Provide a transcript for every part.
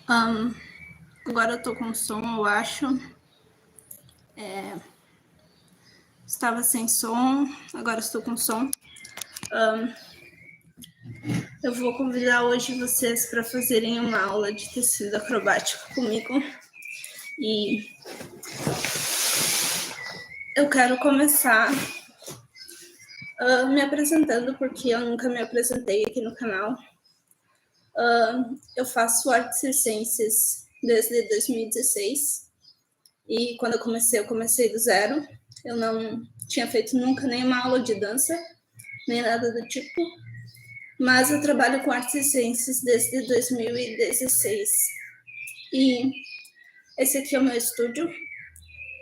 Um, Agora eu tô com som, eu acho. Estava sem som, agora estou com som. Eu vou convidar hoje vocês para fazerem uma aula de tecido acrobático comigo. E eu quero começar me apresentando, porque eu nunca me apresentei aqui no canal. Eu faço artes circenses desde 2016. E quando eu comecei do zero. Eu não tinha feito nunca nenhuma aula de dança, nem nada do tipo. Mas eu trabalho com artes circenses desde 2016. E esse aqui é o meu estúdio.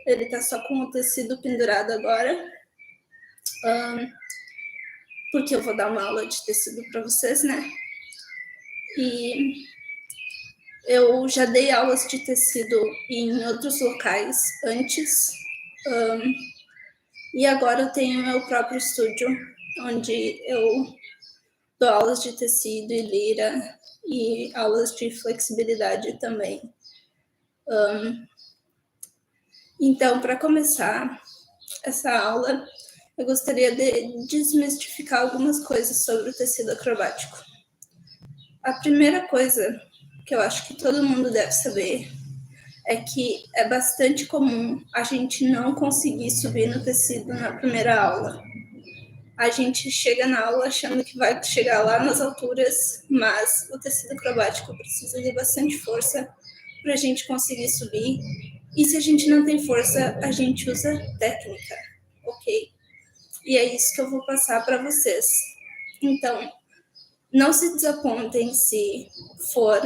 Ele tá só com o tecido pendurado agora. Porque eu vou dar uma aula de tecido para vocês, né? E eu já dei aulas de tecido em outros locais antes. E agora eu tenho meu próprio estúdio, onde eu dou aulas de tecido e lira e aulas de flexibilidade também. Então, para começar essa aula, eu gostaria de desmistificar algumas coisas sobre o tecido acrobático. A primeira coisa que eu acho que todo mundo deve saber é que é bastante comum a gente não conseguir subir no tecido na primeira aula. A gente chega na aula achando que vai chegar lá nas alturas, mas o tecido acrobático precisa de bastante força para a gente conseguir subir. E se a gente não tem força, a gente usa técnica, ok? E é isso que eu vou passar para vocês. Então, não se desapontem se for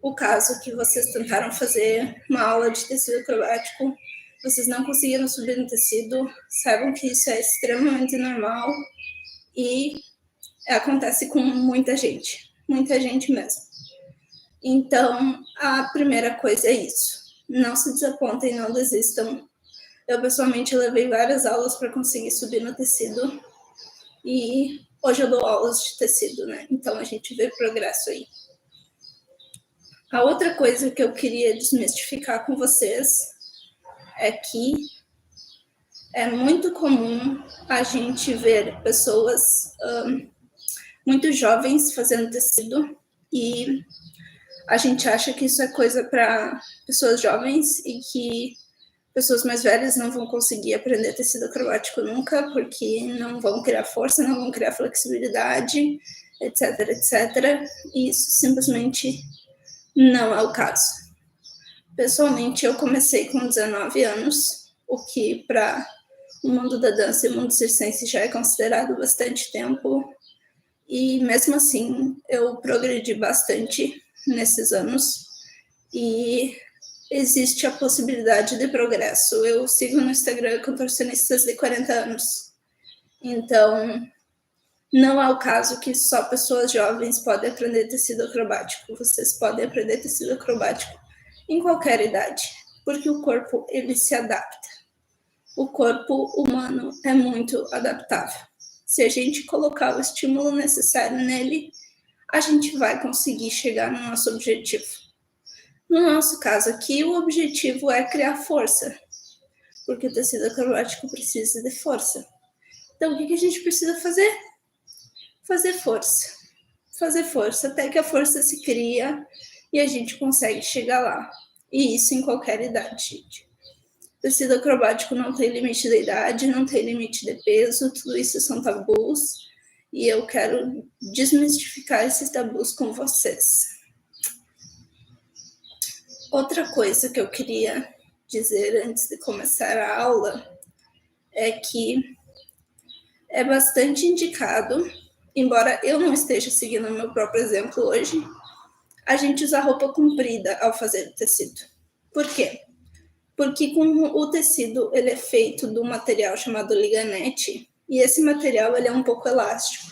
o caso que vocês tentaram fazer uma aula de tecido acrobático, vocês não conseguiram subir no tecido, saibam que isso é extremamente normal e acontece com muita gente mesmo. Então, a primeira coisa é isso. Não se desapontem, não desistam. Eu, pessoalmente, levei várias aulas para conseguir subir no tecido e hoje eu dou aulas de tecido, né? Então, a gente vê progresso aí. A outra coisa que eu queria desmistificar com vocês é que é muito comum a gente ver pessoas muito jovens fazendo tecido e a gente acha que isso é coisa para pessoas jovens e que pessoas mais velhas não vão conseguir aprender tecido acrobático nunca, porque não vão criar força, não vão criar flexibilidade, etc, etc. E isso simplesmente não é o caso. Pessoalmente, eu comecei com 19 anos, o que para o mundo da dança e o mundo circense já é considerado bastante tempo. E mesmo assim, eu progredi bastante nesses anos. E existe a possibilidade de progresso. Eu sigo no Instagram contorcionistas de 40 anos. Então, não é o caso que só pessoas jovens podem aprender tecido acrobático. Vocês podem aprender tecido acrobático em qualquer idade, porque o corpo, ele se adapta. O corpo humano é muito adaptável. Se a gente colocar o estímulo necessário nele, a gente vai conseguir chegar no nosso objetivo. No nosso caso aqui, o objetivo é criar força, porque o tecido acrobático precisa de força. Então, o que a gente precisa fazer? Fazer força. Fazer força, até que a força se cria e a gente consegue chegar lá. E isso em qualquer idade, gente. O tecido acrobático não tem limite de idade, não tem limite de peso, tudo isso são tabus. E eu quero desmistificar esses tabus com vocês. Outra coisa que eu queria dizer antes de começar a aula é que é bastante indicado, embora eu não esteja seguindo o meu próprio exemplo hoje, a gente usar roupa comprida ao fazer o tecido. Por quê? Porque com o tecido ele é feito de um material chamado liganete, e esse material ele é um pouco elástico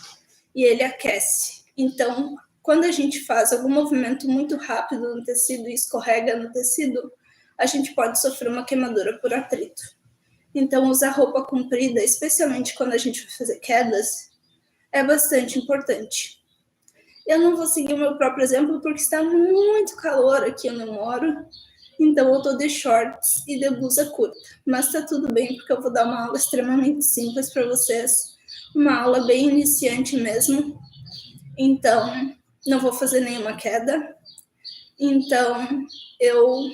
e ele aquece. Então, quando a gente faz algum movimento muito rápido no tecido e escorrega no tecido, a gente pode sofrer uma queimadura por atrito. Então, usar roupa comprida, especialmente quando a gente vai fazer quedas, é bastante importante. Eu não vou seguir o meu próprio exemplo porque está muito calor aqui onde eu moro. Então eu tô de shorts e de blusa curta. Mas tá tudo bem, porque eu vou dar uma aula extremamente simples para vocês. Uma aula bem iniciante mesmo. Então, não vou fazer nenhuma queda. Então, eu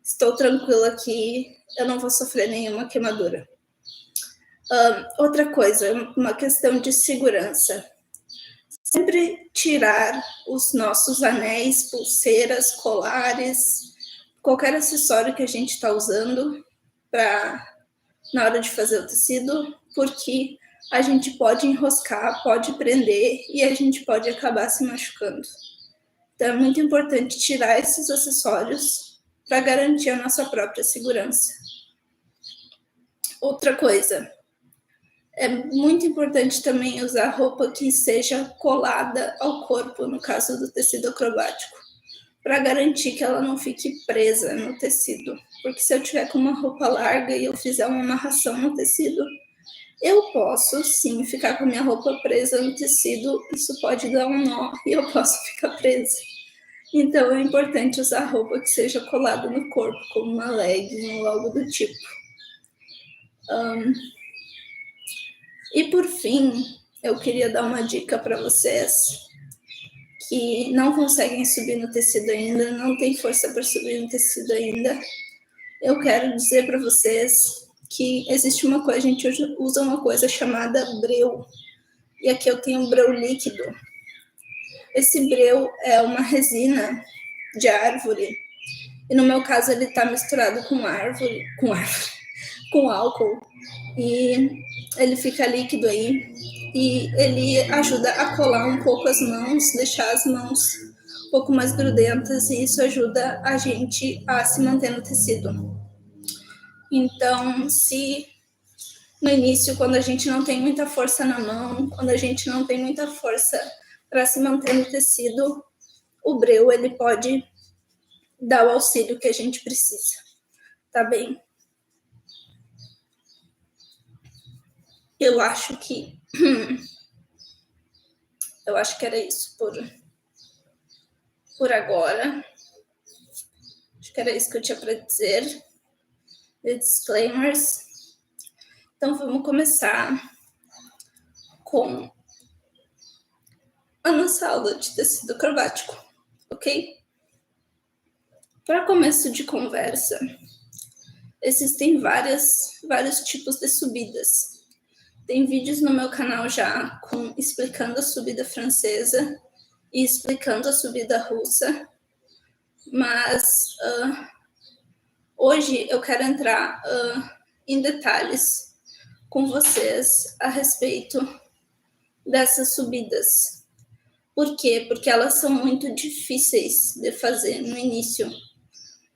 estou tranquila aqui. Eu não vou sofrer nenhuma queimadura. Outra coisa, uma questão de segurança. Sempre tirar os nossos anéis, pulseiras, colares, qualquer acessório que a gente está usando na hora de fazer o tecido, porque a gente pode enroscar, pode prender e a gente pode acabar se machucando. Então é muito importante tirar esses acessórios para garantir a nossa própria segurança. Outra coisa, é muito importante também usar roupa que seja colada ao corpo, no caso do tecido acrobático, para garantir que ela não fique presa no tecido. Porque se eu tiver com uma roupa larga e eu fizer uma amarração no tecido, eu posso sim ficar com a minha roupa presa no tecido, isso pode dar um nó e eu posso ficar presa. Então é importante usar roupa que seja colada no corpo, como uma legging ou algo do tipo. E por fim, eu queria dar uma dica para vocês que não conseguem subir no tecido ainda, não tem força para subir no tecido ainda. Eu quero dizer para vocês que existe uma coisa, a gente usa uma coisa chamada breu. E aqui eu tenho um breu líquido. Esse breu é uma resina de árvore. E no meu caso ele está misturado com álcool. E ele fica líquido aí. E ele ajuda a colar um pouco as mãos, deixar as mãos um pouco mais grudentas. E isso ajuda a gente a se manter no tecido. Então, se no início, quando a gente não tem muita força na mão, quando a gente não tem muita força para se manter no tecido, o breu ele pode dar o auxílio que a gente precisa, tá bem? Eu acho que era isso por agora. Acho que era isso que eu tinha para dizer. The disclaimers. Então vamos começar com a nossa aula de tecido acrobático, ok? Para começo de conversa, existem vários tipos de subidas. Tem vídeos no meu canal já explicando a subida francesa e explicando a subida russa, mas hoje eu quero entrar em detalhes com vocês a respeito dessas subidas. Por quê? Porque elas são muito difíceis de fazer no início.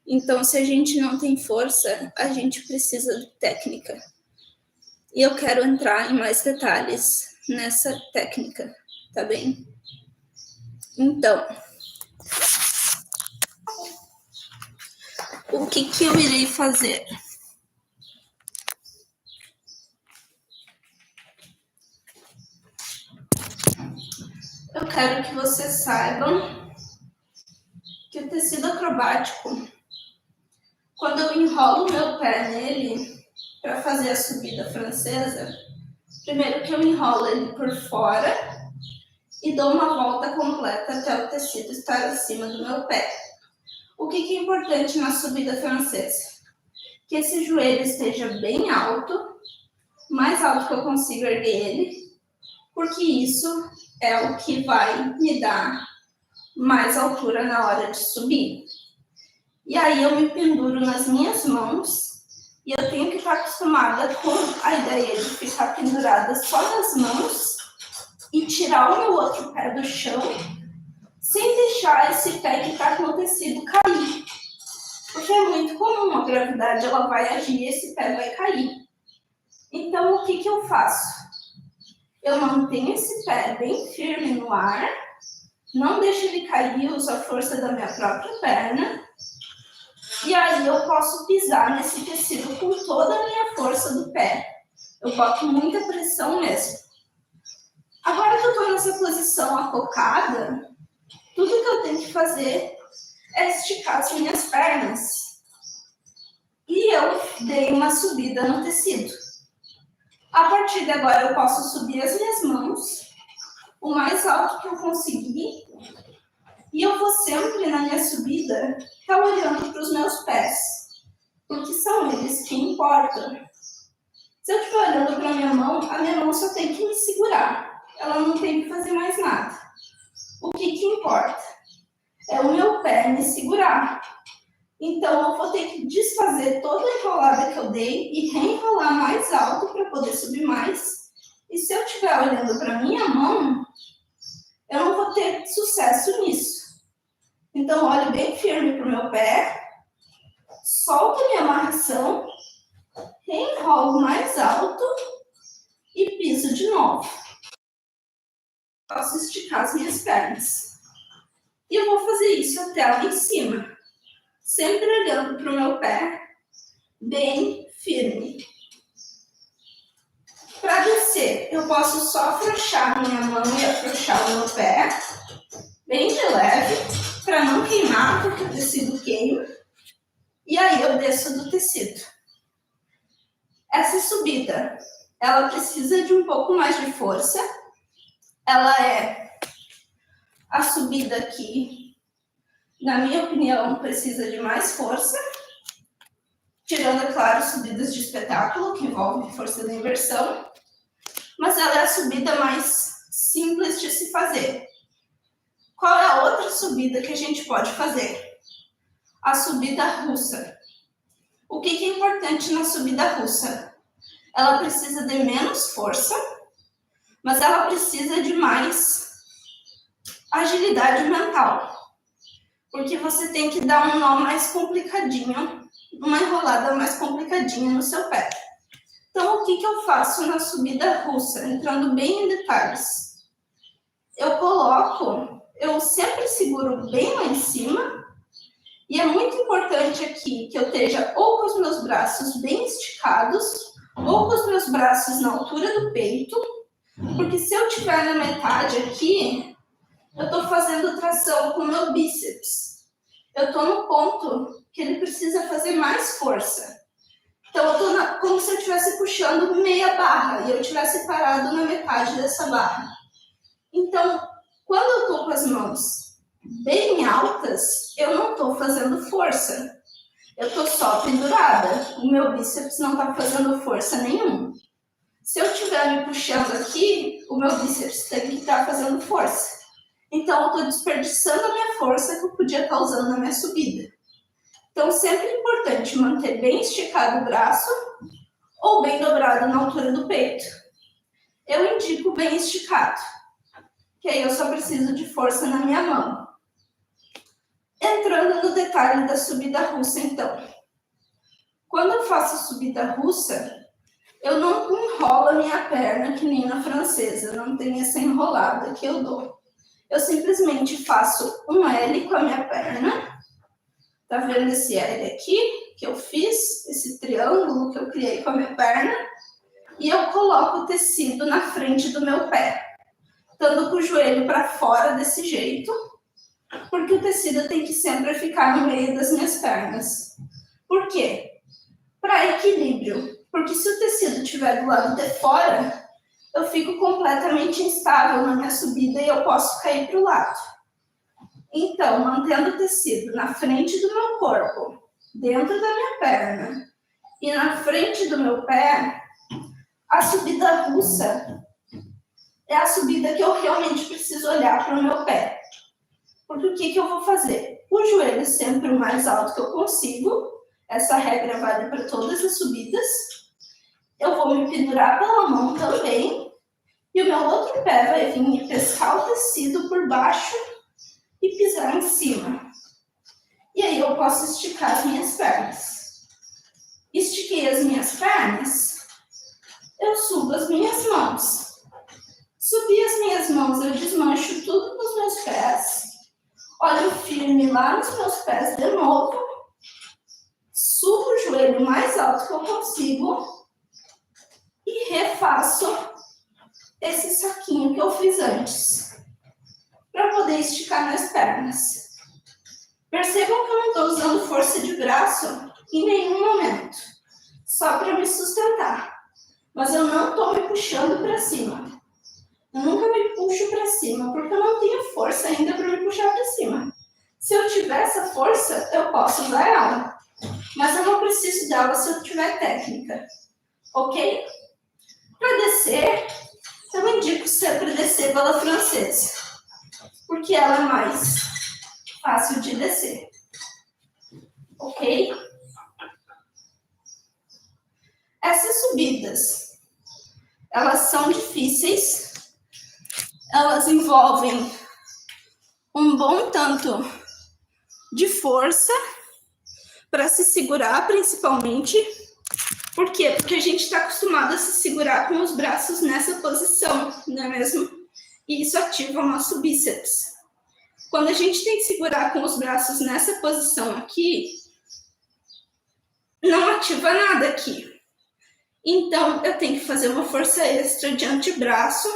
Então, se a gente não tem força, a gente precisa de técnica. E eu quero entrar em mais detalhes nessa técnica, tá bem? Então, o que eu irei fazer? Eu quero que vocês saibam que o tecido acrobático, quando eu enrolo meu pé nele para fazer a subida francesa, primeiro que eu enrolo ele por fora e dou uma volta completa até o tecido estar acima do meu pé. O que é importante na subida francesa? Que esse joelho esteja bem alto, mais alto que eu consigo erguer ele, porque isso é o que vai me dar mais altura na hora de subir. E aí eu me penduro nas minhas mãos e eu tenho que estar acostumada com a ideia de ficar pendurada só nas mãos e tirar o meu outro pé do chão sem deixar esse pé que está com o tecido cair. Porque é muito comum, a gravidade ela vai agir e esse pé vai cair. Então, o que eu faço? Eu mantenho esse pé bem firme no ar, não deixo ele cair, uso a força da minha própria perna, e aí eu posso pisar nesse tecido com toda a minha força do pé. Eu boto muita pressão mesmo. Agora que eu estou nessa posição acocada, tudo que eu tenho que fazer é esticar as minhas pernas. E eu dei uma subida no tecido. A partir de agora, eu posso subir as minhas mãos o mais alto que eu conseguir. E eu vou sempre, na minha subida, estar olhando para os meus pés, porque são eles que importam. Se eu estiver olhando para a minha mão só tem que me segurar. Ela não tem que fazer mais nada. O que importa? É o meu pé me segurar. Então, eu vou ter que desfazer toda a enrolada que eu dei e reenrolar mais alto para poder subir mais. E se eu estiver olhando para minha mão, eu não vou ter sucesso nisso. Então, olho bem firme para o meu pé, solto a minha amarração, reenrolo mais alto e piso de novo. Posso esticar as minhas pernas. E eu vou fazer isso até lá em cima, sempre olhando para o meu pé, bem firme. Para descer, eu posso só afrouxar a minha mão e afrouxar o meu pé, bem de leve, para não queimar, porque o tecido queima. E aí eu desço do tecido. Essa subida, ela precisa de um pouco mais de força. Ela é a subida que, na minha opinião, precisa de mais força. Tirando, é claro, subidas de espetáculo, que envolvem força da inversão. Mas ela é a subida mais simples de se fazer. Qual é a outra subida que a gente pode fazer? A subida russa. O que é importante na subida russa? Ela precisa de menos força, mas ela precisa de mais agilidade mental. Porque você tem que dar um nó mais complicadinho, uma enrolada mais complicadinha no seu pé. Então, o que eu faço na subida russa? Entrando bem em detalhes. Eu sempre seguro bem lá em cima. E é muito importante aqui que eu esteja ou com os meus braços bem esticados, ou com os meus braços na altura do peito. Porque se eu estiver na metade aqui, eu estou fazendo tração com o meu bíceps. Eu estou no ponto que ele precisa fazer mais força. Então, eu estou como se eu estivesse puxando meia barra e eu estivesse parado na metade dessa barra. Então, quando eu estou com as mãos bem altas, eu não estou fazendo força. Eu estou só pendurada. O meu bíceps não está fazendo força nenhuma. Se eu estiver me puxando aqui, o meu bíceps tem que estar fazendo força. Então, eu estou desperdiçando a minha força que eu podia estar usando na minha subida. Então, sempre é importante manter bem esticado o braço ou bem dobrado na altura do peito. Eu indico bem esticado, que aí eu só preciso de força na minha mão. Entrando no detalhe da subida russa, então. Quando eu faço a subida russa, eu não enrolo a minha perna que nem na francesa, não tem essa enrolada que eu dou. Eu simplesmente faço um L com a minha perna. Tá vendo esse L aqui que eu fiz? Esse triângulo que eu criei com a minha perna. E eu coloco o tecido na frente do meu pé, estando com o joelho para fora desse jeito, porque o tecido tem que sempre ficar no meio das minhas pernas. Por quê? Para equilíbrio. Porque se o tecido estiver do lado de fora, eu fico completamente instável na minha subida e eu posso cair para o lado. Então, mantendo o tecido na frente do meu corpo, dentro da minha perna e na frente do meu pé, a subida russa é a subida que eu realmente preciso olhar para o meu pé. Porque o que eu vou fazer? O joelho sempre o mais alto que eu consigo. Essa regra vale para todas as subidas. Eu vou me pendurar pela mão também. E o meu outro pé vai vir pescar o tecido por baixo e pisar em cima. E aí eu posso esticar as minhas pernas. Estiquei as minhas pernas, eu subo as minhas mãos. Subi as minhas mãos, eu desmancho tudo nos meus pés. Olho firme lá nos meus pés de novo. Subo o joelho mais alto que eu consigo. E refaço esse saquinho que eu fiz antes, para poder esticar minhas pernas. Percebam que eu não estou usando força de braço em nenhum momento, só para me sustentar. Mas eu não estou me puxando para cima. Eu nunca me puxo para cima, porque eu não tenho força ainda para me puxar para cima. Se eu tiver essa força, eu posso usar ela. Mas eu não preciso dela se eu tiver técnica. Ok? Para descer, eu indico sempre descer pela francesa, porque ela é mais fácil de descer. Ok? Essas subidas, elas são difíceis, elas envolvem um bom tanto de força para se segurar, principalmente. Por quê? Porque a gente está acostumado a se segurar com os braços nessa posição, não é mesmo? E isso ativa o nosso bíceps. Quando a gente tem que segurar com os braços nessa posição aqui, não ativa nada aqui. Então, eu tenho que fazer uma força extra de antebraço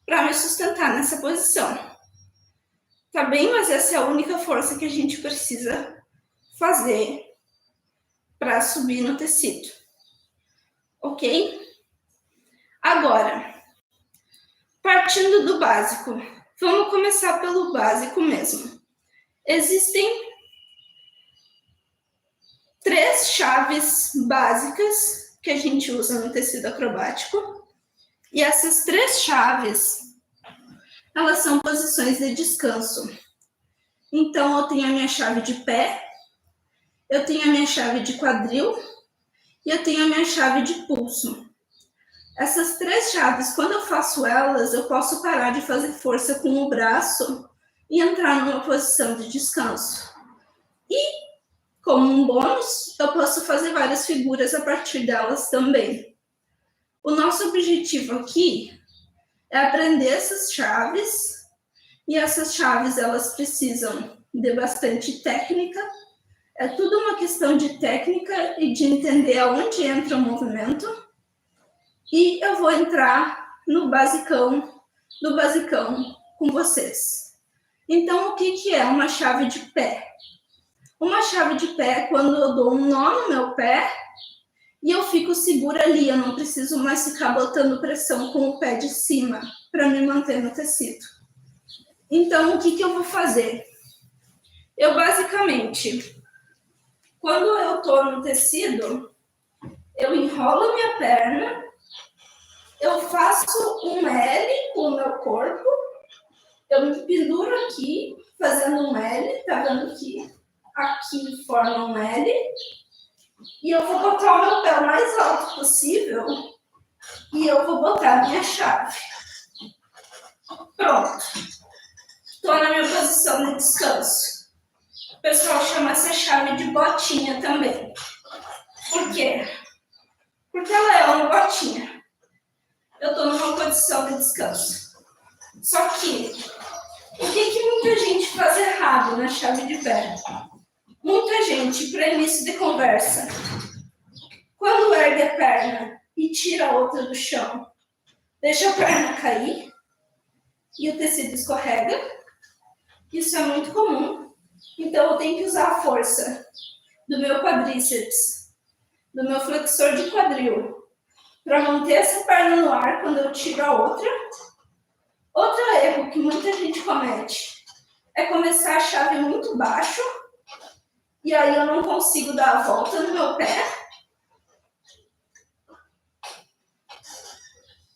para me sustentar nessa posição. Tá bem? Mas essa é a única força que a gente precisa fazer para subir no tecido. Ok? Agora, partindo do básico, vamos começar pelo básico mesmo. Existem 3 chaves básicas que a gente usa no tecido acrobático. E essas 3 chaves, elas são posições de descanso. Então, eu tenho a minha chave de pé, eu tenho a minha chave de quadril e eu tenho a minha chave de pulso. Essas 3 chaves, quando eu faço elas, eu posso parar de fazer força com o braço e entrar numa posição de descanso. E, como um bônus, eu posso fazer várias figuras a partir delas também. O nosso objetivo aqui é aprender essas chaves, e essas chaves, elas precisam de bastante técnica. É tudo uma questão de técnica e de entender aonde entra o movimento. E eu vou entrar no basicão, do basicão com vocês. Então, o que é uma chave de pé? Uma chave de pé é quando eu dou um nó no meu pé e eu fico segura ali. Eu não preciso mais ficar botando pressão com o pé de cima para me manter no tecido. Então, o que eu vou fazer? Eu, basicamente, quando eu estou no tecido, eu enrolo minha perna, eu faço um L com o meu corpo, eu me penduro aqui, fazendo um L, tá vendo que aqui forma um L, e eu vou botar o meu pé o mais alto possível, e eu vou botar a minha chave. Pronto. Estou na minha posição de descanso. O pessoal chama essa chave de botinha também. Por quê? Porque ela é uma botinha. Eu estou numa posição de descanso. Só que, o que muita gente faz errado na chave de pé? Muita gente, para início de conversa, quando ergue a perna e tira a outra do chão, deixa a perna cair e o tecido escorrega. Isso é muito comum. Então, eu tenho que usar a força do meu quadríceps, do meu flexor de quadril, para manter essa perna no ar quando eu tiro a outra. Outro erro que muita gente comete é começar a chave muito baixo e aí eu não consigo dar a volta no meu pé.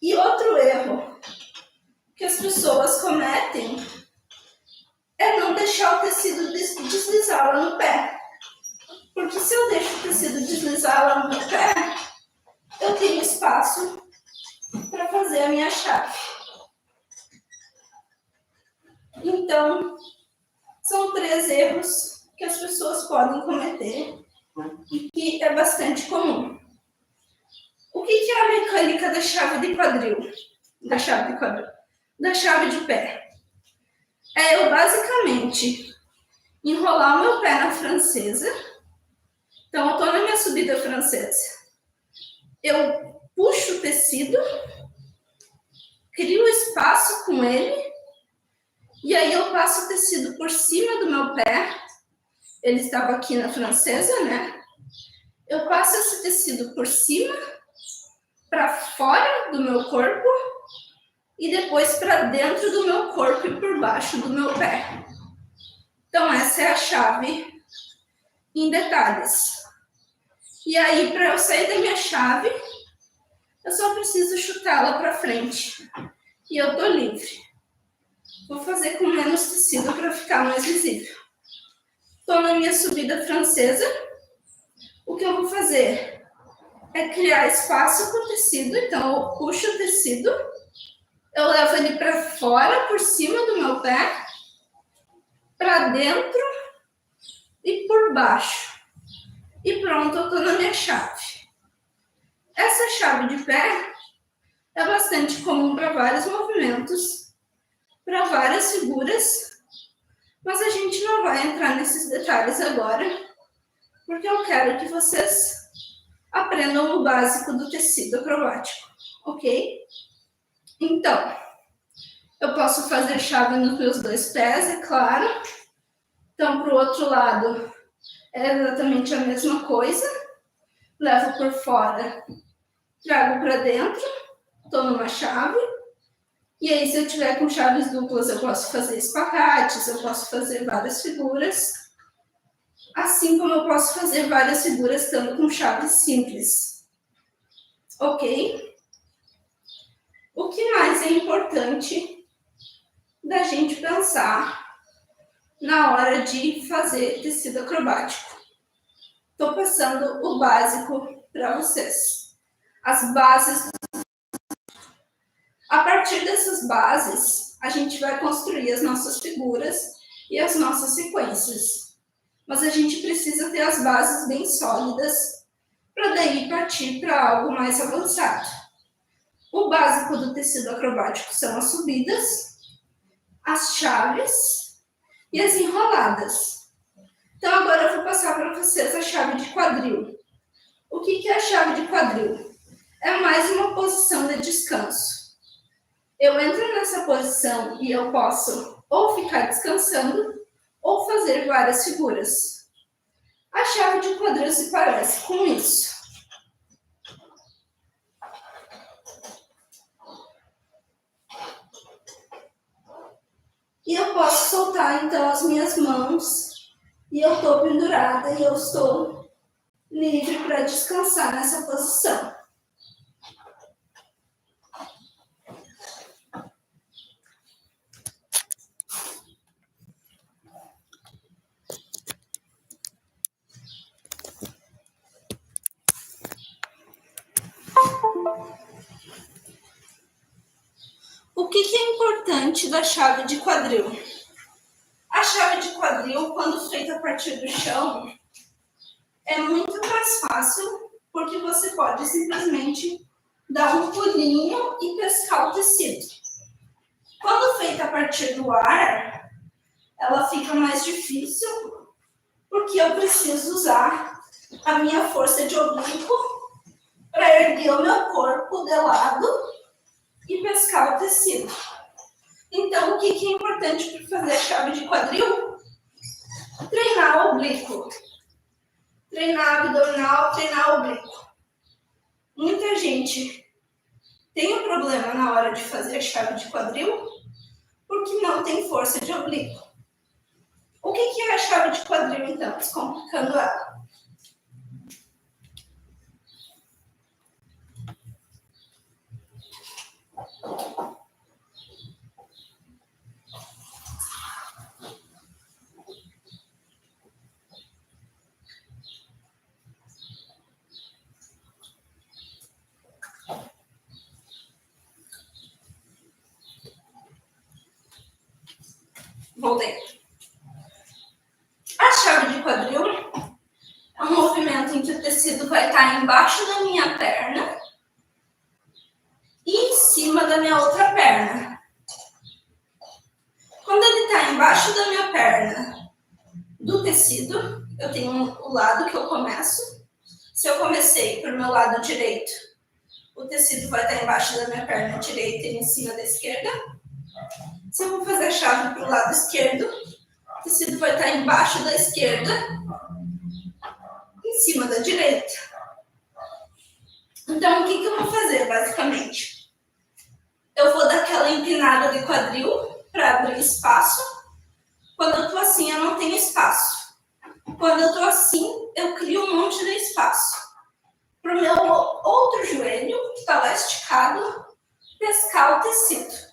E outro erro que as pessoas cometem é não deixar o tecido deslizar lá no pé. Porque se eu deixo o tecido deslizar lá no meu pé, eu tenho espaço para fazer a minha chave. Então, são 3 erros que as pessoas podem cometer e que é bastante comum. O que é a mecânica da chave de quadril? Da chave de pé. É eu basicamente enrolar o meu pé na francesa. Então, eu estou na minha subida francesa. Eu puxo o tecido crio espaço com ele, e aí eu passo o tecido por cima do meu pé. Ele estava aqui na francesa, né? Eu passo esse tecido por cima, para fora do meu corpo, e depois para dentro do meu corpo e por baixo do meu pé. Então, essa é a chave em detalhes. E aí, para eu sair da minha chave, eu só preciso chutá-la para frente. E eu tô livre. Vou fazer com menos tecido para ficar mais visível. Estou na minha subida francesa. O que eu vou fazer é criar espaço com o tecido. Então, eu puxo o tecido, eu levo ele para fora, por cima do meu pé, para dentro e por baixo. E pronto, eu estou na minha chave. Essa chave de pé é bastante comum para vários movimentos, para várias figuras, mas a gente não vai entrar nesses detalhes agora, porque eu quero que vocês aprendam o básico do tecido acrobático, ok? Então, eu posso fazer chave nos meus dois pés, é claro. Então, para o outro lado, é exatamente a mesma coisa. Levo por fora, trago para dentro, estou numa chave. E aí, se eu tiver com chaves duplas, eu posso fazer espacates, eu posso fazer várias figuras. Assim como eu posso fazer várias figuras estando com chaves simples. Ok? O que mais é importante da gente pensar na hora de fazer tecido acrobático? Estou passando o básico para vocês. As bases. A partir dessas bases, a gente vai construir as nossas figuras e as nossas sequências. Mas a gente precisa ter as bases bem sólidas para daí partir para algo mais avançado. O básico do tecido acrobático são as subidas, as chaves e as enroladas. Então, agora eu vou passar para vocês a chave de quadril. O que é a chave de quadril? É mais uma posição de descanso. Eu entro nessa posição e eu posso ou ficar descansando ou fazer várias figuras. A chave de quadril se parece com isso. E eu posso soltar, então, as minhas mãos e eu estou pendurada e eu estou livre para descansar nessa posição. O que é importante da chave de quadril? A chave de quadril, quando feita a partir do chão, é muito mais fácil, porque você pode simplesmente dar um pulinho e pescar o tecido. Quando feita a partir do ar, ela fica mais difícil, porque eu preciso usar a minha força de oblíquo para erguer o meu corpo de lado e pescar o tecido. Então, o que é importante para fazer a chave de quadril? Treinar o oblíquo. Treinar abdominal, treinar oblíquo. Muita gente tem um problema na hora de fazer a chave de quadril porque não tem força de oblíquo. O que é a chave de quadril, então? Descomplicando ela. Voltei. A chave de quadril é um movimento em que o tecido vai estar embaixo da minha perna e em cima da minha outra perna. Quando ele está embaixo da minha perna do tecido, eu tenho o lado que eu começo. Se eu comecei por meu lado direito, o tecido vai estar embaixo da minha perna direita e em cima da esquerda. Se eu vou fazer a chave para o lado esquerdo, o tecido vai estar embaixo da esquerda, em cima da direita. Então, o que eu vou fazer, basicamente? Eu vou dar aquela empinada de quadril para abrir espaço. Quando eu tô assim, eu não tenho espaço. Quando eu tô assim, eu crio um monte de espaço. Para o meu outro joelho, que está lá esticado, pescar o tecido.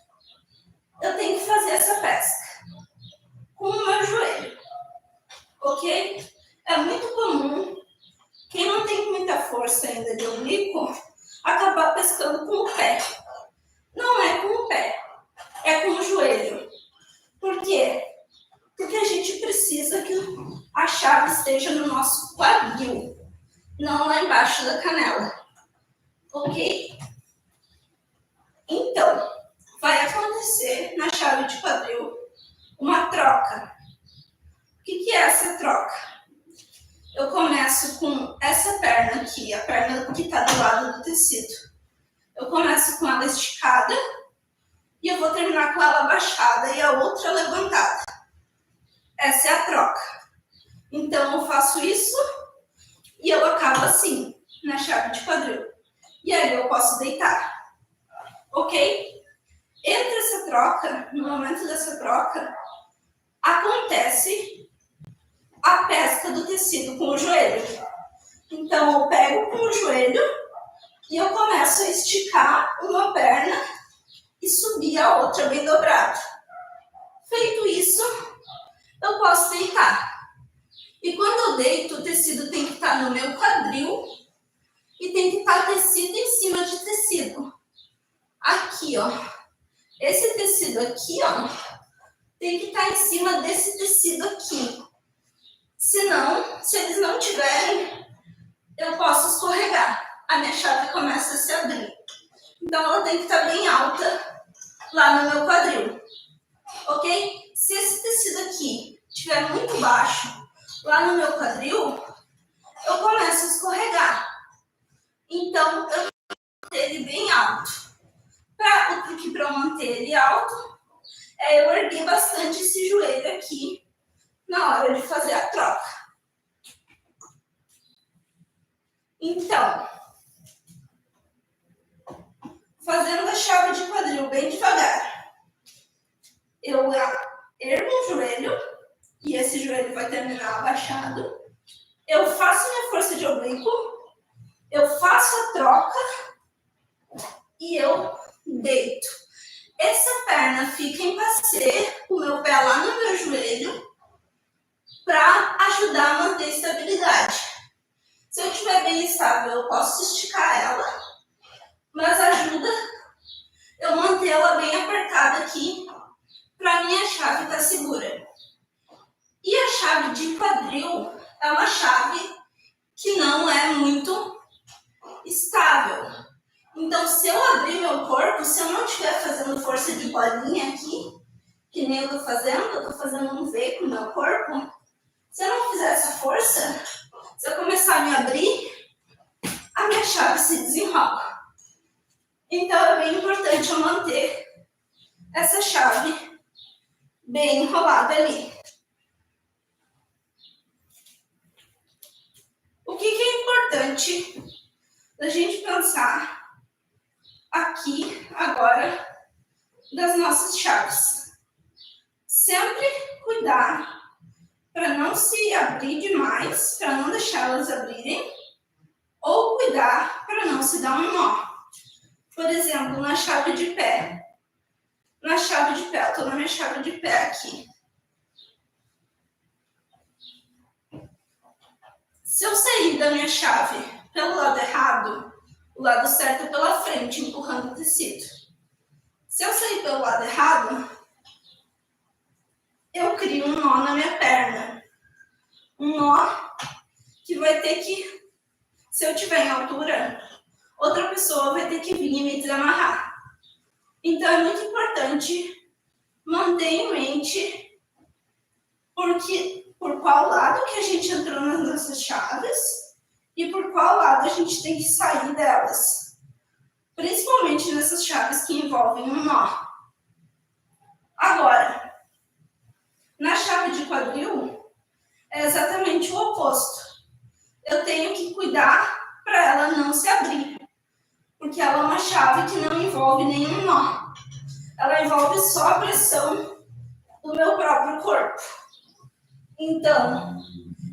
Eu tenho que fazer essa pesca com o meu joelho, ok? É muito comum, quem não tem muita força ainda de oblíquo, acabar pescando com o pé. Não é com o pé, é com o joelho. Por quê? Porque a gente precisa que a chave esteja no nosso quadril, não lá embaixo da canela, ok? Então, vai acontecer na chave de quadril uma troca. O que é essa troca? Eu começo com essa perna aqui, a perna que está do lado do tecido. Eu começo com ela esticada e eu vou terminar com ela abaixada e a outra levantada. Essa é a troca. Então, eu faço isso e eu acabo assim, na chave de quadril. E aí eu posso deitar, ok? Entre essa troca, no momento dessa troca, acontece a pesca do tecido com o joelho. Então, eu pego com o joelho e eu começo a esticar uma perna e subir a outra bem dobrada. Feito isso, eu posso deitar. E quando eu deito, o tecido tem que estar no meu quadril e tem que estar tecido em cima de tecido. Aqui, ó. Esse tecido aqui, ó, tem que estar em cima desse tecido aqui. Senão, se eles não tiverem, eu posso escorregar. A minha chave começa a se abrir. Então, ela tem que estar bem alta lá no meu quadril. Ok? Se esse tecido aqui estiver muito baixo lá no meu quadril, eu começo a escorregar. Então, eu manter ele bem alto. Para eu manter ele alto, eu erguer bastante esse joelho aqui na hora de fazer a troca. Então, fazendo a chave de quadril bem devagar, eu ergo um joelho e esse joelho vai terminar abaixado. Eu faço minha força de oblíquo, eu faço a troca e eu deito. Essa perna fica em passeio, o meu pé lá no meu joelho, para ajudar a manter a estabilidade. Se eu estiver bem estável, eu posso esticar ela, mas ajuda eu manter ela bem apertada aqui, para minha chave estar segura. E a chave de quadril é uma chave que não é muito estável. Então, se eu abrir meu corpo, se eu não estiver fazendo força de bolinha aqui, que nem eu estou fazendo um V com o meu corpo, se eu não fizer essa força, se eu começar a me abrir, a minha chave se desenrola. Então, é bem importante eu manter essa chave bem enrolada ali. O que é importante da gente pensar aqui, agora, das nossas chaves? Sempre cuidar para não se abrir demais, para não deixar elas abrirem, ou cuidar para não se dar um nó. Por exemplo, na chave de pé. Na chave de pé, eu estou na minha chave de pé aqui. Se eu sair da minha chave pelo lado errado, o lado certo é pela frente, empurrando o tecido. Se eu sair pelo lado errado, eu crio um nó na minha perna. Um nó que vai ter que, se eu estiver em altura, outra pessoa vai ter que vir e me desamarrar. Então, é muito importante manter em mente por qual lado que a gente entrou nas nossas chaves e por qual lado a gente tem que sair delas. principalmente nessas chaves que envolvem um nó. Agora, na chave de quadril, é exatamente o oposto. Eu tenho que cuidar para ela não se abrir, porque ela é uma chave que não envolve nenhum nó. Ela envolve só a pressão do meu próprio corpo. Então,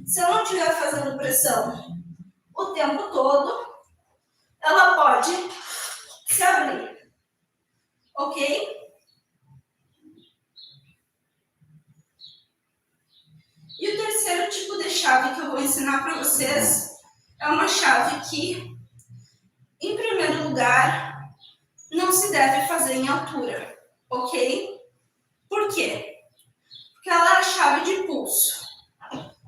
se eu não estiver fazendo pressão o tempo todo, ela pode se abrir, ok? E o terceiro tipo de chave que eu vou ensinar para vocês é uma chave que, em primeiro lugar, não se deve fazer em altura, ok? Por quê? Porque ela é a chave de pulso.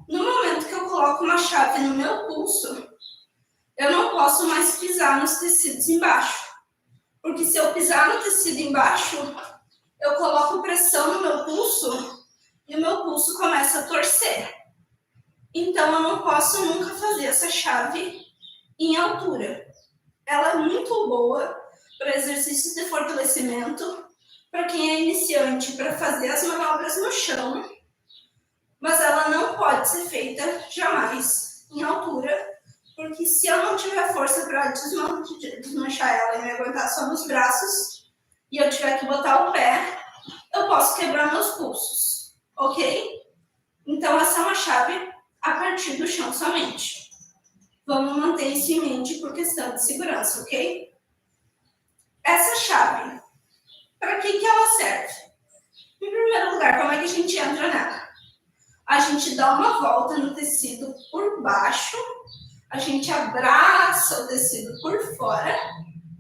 No momento que eu coloco uma chave no meu pulso, eu não posso mais pisar nos tecidos embaixo. Porque se eu pisar no tecido embaixo, eu coloco pressão no meu pulso e o meu pulso começa a torcer. Então, eu não posso nunca fazer essa chave em altura. Ela é muito boa para exercícios de fortalecimento, para quem é iniciante, para fazer as manobras no chão, mas ela não pode ser feita jamais em altura, porque se eu não tiver força para desmanchar ela e me aguentar só nos braços, e eu tiver que botar o pé, eu posso quebrar meus pulsos, ok? Então, essa é uma chave a partir do chão somente. Vamos manter isso em mente por questão de segurança, ok? Essa chave, para que ela serve? Em primeiro lugar, como é que a gente entra nela? A gente dá uma volta no tecido por baixo, a gente abraça o tecido por fora,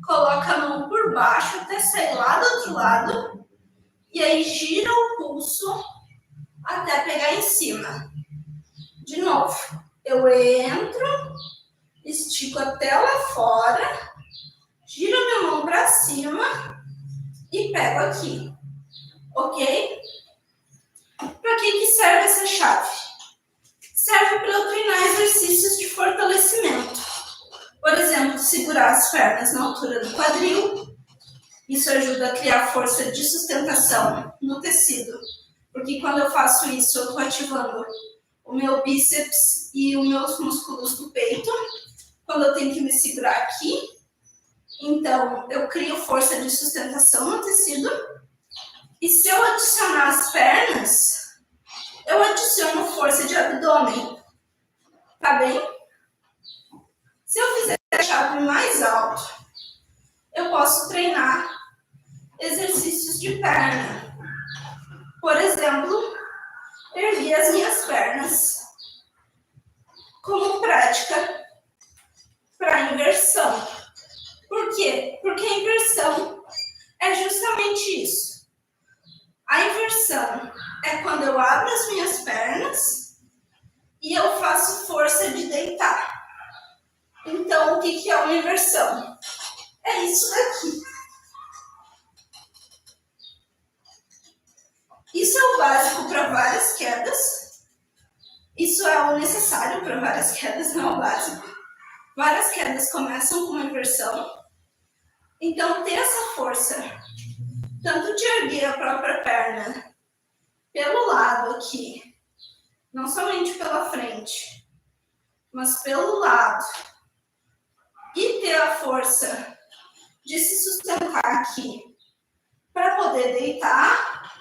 coloca a mão por baixo até sair lá do outro lado, e aí gira o pulso até pegar em cima. De novo, eu entro, estico até lá fora, giro minha mão para cima e pego aqui, ok? Para que serve essa chave? Serve para eu treinar exercícios de fortalecimento. Por exemplo, segurar as pernas na altura do quadril. Isso ajuda a criar força de sustentação no tecido. Porque quando eu faço isso, eu estou ativando o meu bíceps e os meus músculos do peito. Quando eu tenho que me segurar aqui, então eu crio força de sustentação no tecido. E se eu adicionar as pernas, eu adiciono força de abdômen. Tá bem? Se eu fizer a chave mais alto, eu posso treinar exercícios de perna. Por exemplo, erguer as minhas pernas como prática para inversão. Por quê? Porque a inversão é justamente isso. A inversão é quando eu abro as minhas pernas e eu faço força de deitar. Então, o que é uma inversão? É isso daqui. Isso é o básico para várias quedas. Isso é o necessário para várias quedas, não é o básico. Várias quedas começam com uma inversão. Então, ter essa força, tanto de erguer a própria perna pelo lado aqui, não somente pela frente, mas pelo lado, e ter a força de se sustentar aqui para poder deitar,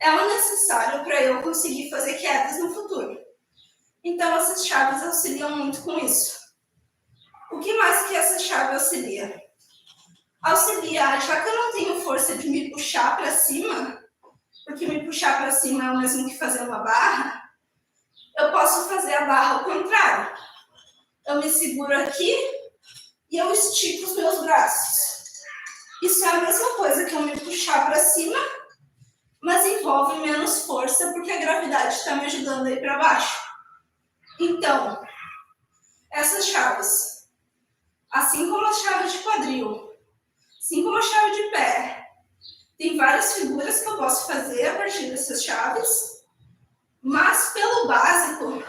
é o necessário para eu conseguir fazer quedas no futuro. Então, essas chaves auxiliam muito com isso. O que mais que essa chave auxilia? Auxiliar, já que eu não tenho força de me puxar para cima, porque me puxar para cima é o mesmo que fazer uma barra, eu posso fazer a barra ao contrário. Eu me seguro aqui e eu estico os meus braços. Isso é a mesma coisa que eu me puxar para cima, mas envolve menos força porque a gravidade está me ajudando a ir para baixo. Então, essas chaves, assim como a chave de quadril, assim como a chave de pé, tem várias figuras que eu posso fazer a partir dessas chaves, mas pelo básico,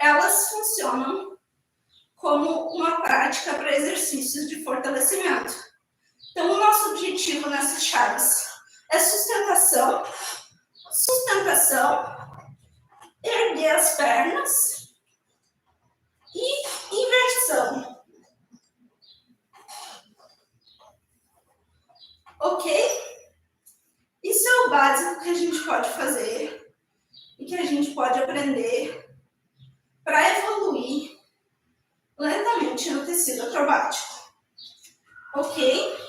elas funcionam como uma prática para exercícios de fortalecimento. Então, o nosso objetivo nessas chaves é sustentação, erguer as pernas e inversão. Ok? Isso é o básico que a gente pode fazer e que a gente pode aprender para evoluir lentamente no tecido acrobático. Ok?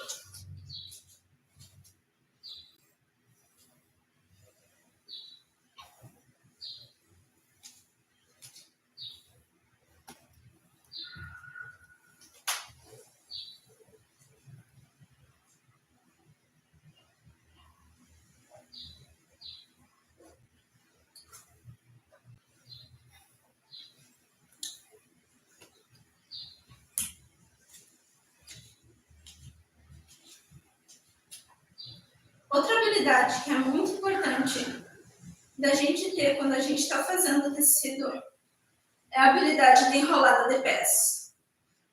Outra habilidade que é muito importante da gente ter quando a gente está fazendo tecido é a habilidade de enrolada de pés.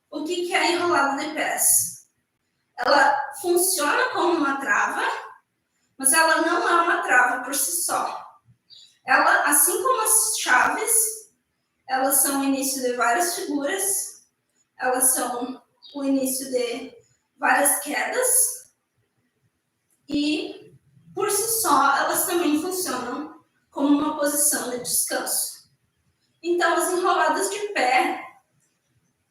O que é a enrolada de pés? Ela funciona como uma trava, mas ela não é uma trava por si só. Ela, assim como as chaves, elas são o início de várias figuras, elas são o início de várias quedas e, por si só, elas também funcionam como uma posição de descanso. Então, as enroladas de pé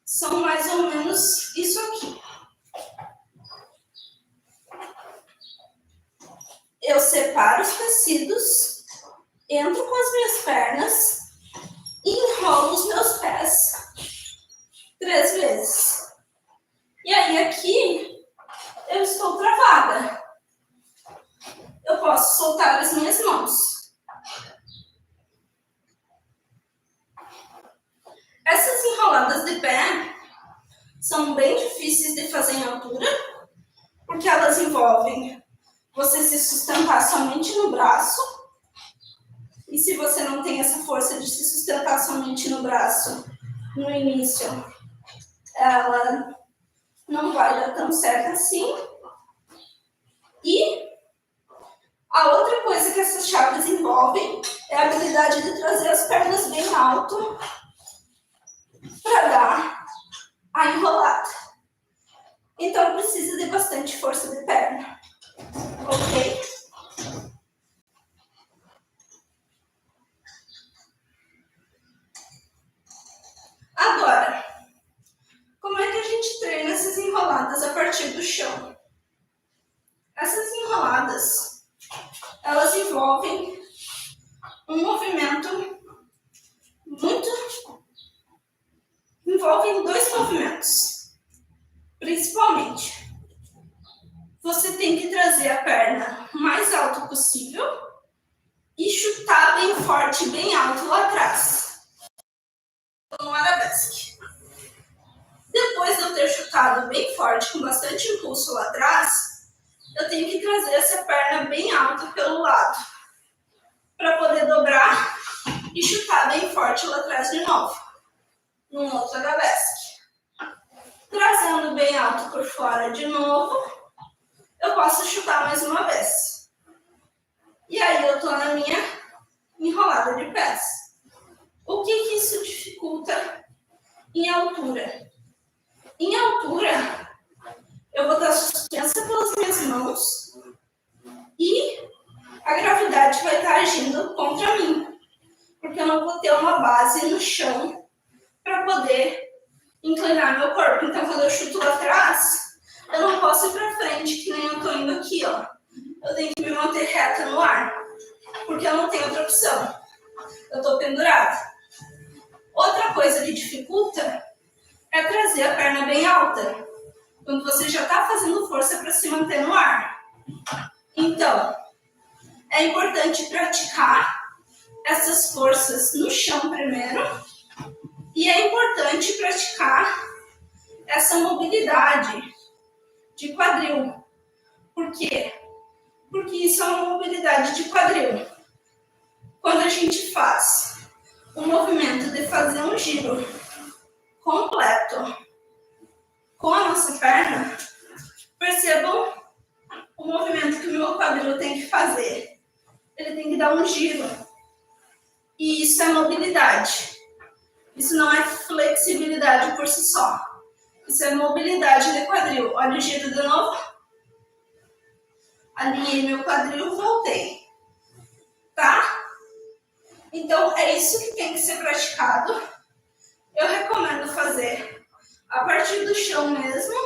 são mais ou menos isso aqui. Eu separo os tecidos, entro com as minhas pernas e enrolo os meus pés 3 vezes. E aí aqui eu estou travada. Eu posso soltar as minhas mãos. Essas enroladas de pé são bem difíceis de fazer em altura, porque elas envolvem você se sustentar somente no braço. E se você não tem essa força de se sustentar somente no braço no início, ela não vai dar tão certo assim. E a outra coisa que essas chaves envolvem é a habilidade de trazer as pernas bem alto para dar a enrolada. Então precisa de bastante força de perna. Ok? Agora, como é que a gente treina essas enroladas a partir do chão? Essas enroladas, elas envolvem um movimento envolvem 2 movimentos, principalmente. Você tem que trazer a perna o mais alto possível e chutar bem forte, bem alto lá atrás, no arabesque. Depois de eu ter chutado bem forte, com bastante impulso lá atrás, eu tenho que trazer essa perna bem alta pelo lado, para poder dobrar e chutar bem forte lá atrás de novo, num outro arabesque. Trazendo bem alto por fora de novo, eu posso chutar mais uma vez. E aí eu estou na minha enrolada de pés. O que isso dificulta em altura? Em altura, eu vou estar suspensa pelas minhas mãos e a gravidade vai estar agindo contra mim, porque eu não vou ter uma base no chão para poder inclinar meu corpo. Então, quando eu chuto lá atrás, eu não posso ir para frente, que nem eu estou indo aqui, ó. Eu tenho que me manter reta no ar, porque eu não tenho outra opção. Eu estou pendurada. Outra coisa que dificulta é trazer a perna bem alta, quando você já está fazendo força para se manter no ar. Então, é importante praticar essas forças no chão primeiro, e é importante praticar essa mobilidade de quadril. Por quê? Porque isso é uma mobilidade de quadril. Quando a gente faz o movimento de fazer um giro completo com a nossa perna, percebam o movimento que o meu quadril tem que fazer. Ele tem que dar um giro. E isso é mobilidade. Isso não é flexibilidade por si só. Isso é mobilidade de quadril. Olha o giro de novo. Alinhei meu quadril, voltei. Tá? Então, é isso que tem que ser praticado. Eu recomendo fazer a partir do chão mesmo.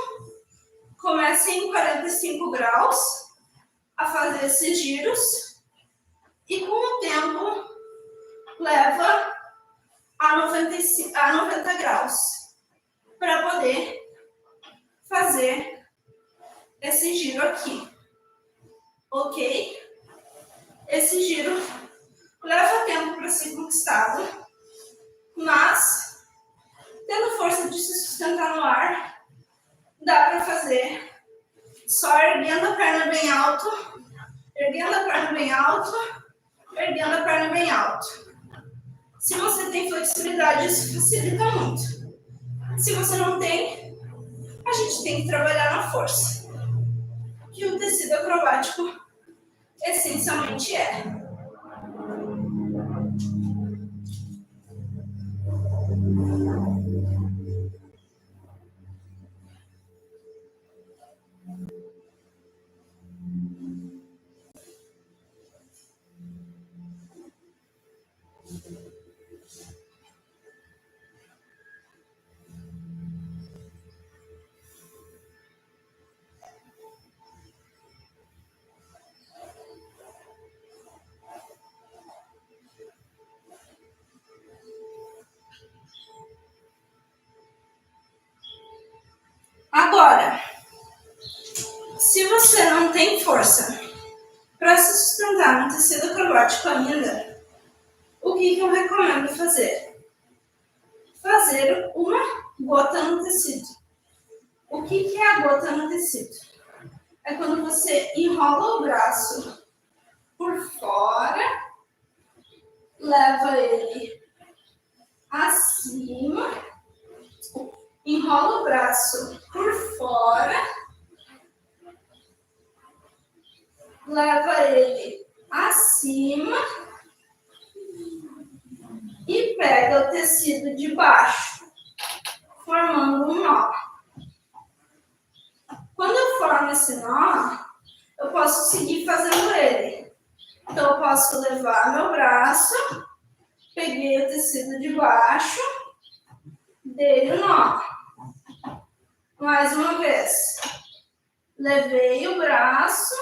Comece em 45 graus a fazer esses giros. E com o tempo, leva a 90 graus para poder fazer esse giro aqui. Ok? Esse giro leva tempo para ser conquistado, mas tendo força de se sustentar no ar, dá para fazer só erguendo a perna bem alto, erguendo a perna bem alto, erguendo a perna bem alto. Se você tem flexibilidade, isso facilita muito. Se você não tem, a gente tem que trabalhar na força, que o tecido acrobático essencialmente é. Agora, se você não tem força para se sustentar no tecido acrobático ainda, o que eu recomendo fazer? Fazer uma gota no tecido. O que é a gota no tecido? É quando você enrola o braço por fora, leva ele acima, enrola o braço por fora, leva ele acima e pega o tecido de baixo, formando um nó. Quando eu formo esse nó, eu posso seguir fazendo ele. Então, eu posso levar meu braço, peguei o tecido de baixo, dei o nó. Mais uma vez. Levei o braço,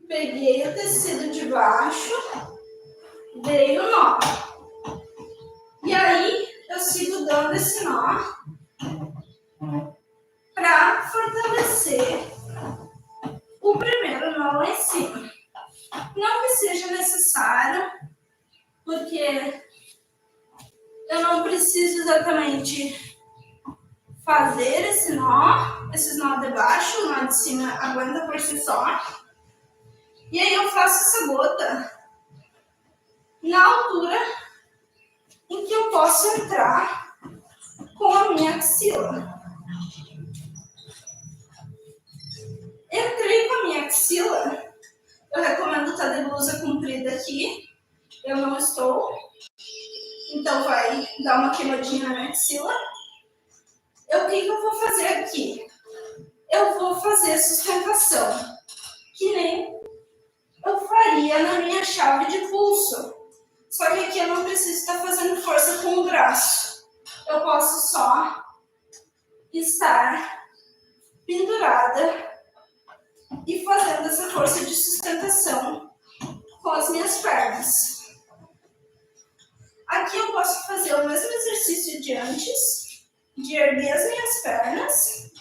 peguei o tecido de baixo, dei o nó. E aí, eu sigo dando esse nó para fortalecer o primeiro nó lá em cima. Não que seja necessário, porque eu não preciso exatamente fazer esse nó de baixo, o nó de cima aguenta por si só. E aí eu faço essa gota na altura em que eu posso entrar com a minha axila. Entrei com a minha axila, eu recomendo estar de blusa comprida aqui, eu não estou, então vai dar uma queimadinha na minha axila. O que eu vou fazer aqui? Eu vou fazer sustentação, que nem eu faria na minha chave de pulso. Só que aqui eu não preciso estar fazendo força com o braço. Eu posso só estar pendurada e fazendo essa força de sustentação com as minhas pernas. Aqui eu posso fazer o mesmo exercício de antes, de erguer as minhas pernas.